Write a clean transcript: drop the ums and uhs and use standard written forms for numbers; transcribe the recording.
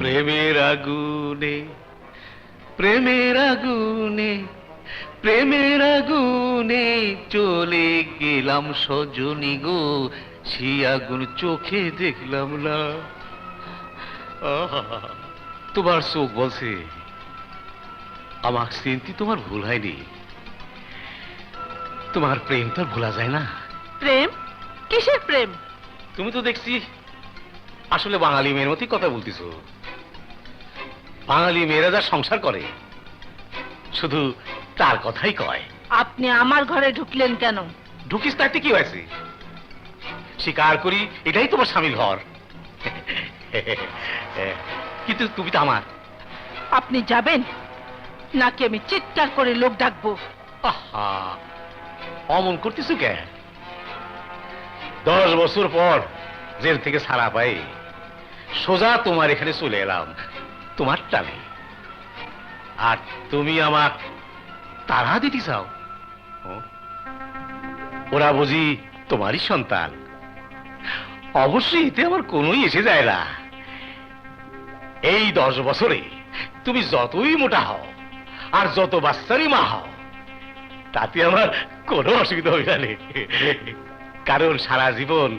প্রেমের আগুনে, প্রেমের আগুনে, প্রেমের আগুনে চলে গেলাম সজনী গো, সেই আগুন চোখে দেখলাম না। আহা, তোমার চোখ বলছে আমার চিনতে তোমার ভুল হয়নি। তোমার প্রেম তো আর ভোলা যায় না। প্রেম? কিসের প্রেম? তুমি তো দেখছি আসলে বাঙালি মেয়ের মতোই কথা বলতেছ। বাঙালি মেয়েরা যা সংসার করে শুধু তার কথাই কয়। আপনি আমার ঘরে ঢুকলেন কেন? ঢুকিস তাতে কি হয়েছে? স্বীকার করি এটাই তোমার স্বামীর ঘর। কিন্তু তুমি তো আমার। আপনি যাবেন নাকি আমি চিৎকার করে লোক ডাকবো? আহা, অমন করতেছো কে? 10 বছর পর জেল থেকে ছাড়া পাই সোজা তোমার এখানে চলে এলাম তোমার টানে। আর তুমি আমার তাড়া দিতে চাও? ওরা বুঝি তোমারই সন্তান। অবশ্যই এতে আমার কোনোই এসে যায় না। এই 10 বছরে তুমি যতই মোটা হও আর যত বাচ্চারই মা হও, তাতে আমার কোনো অসুবিধা হবে না। কারণ সারা জীবন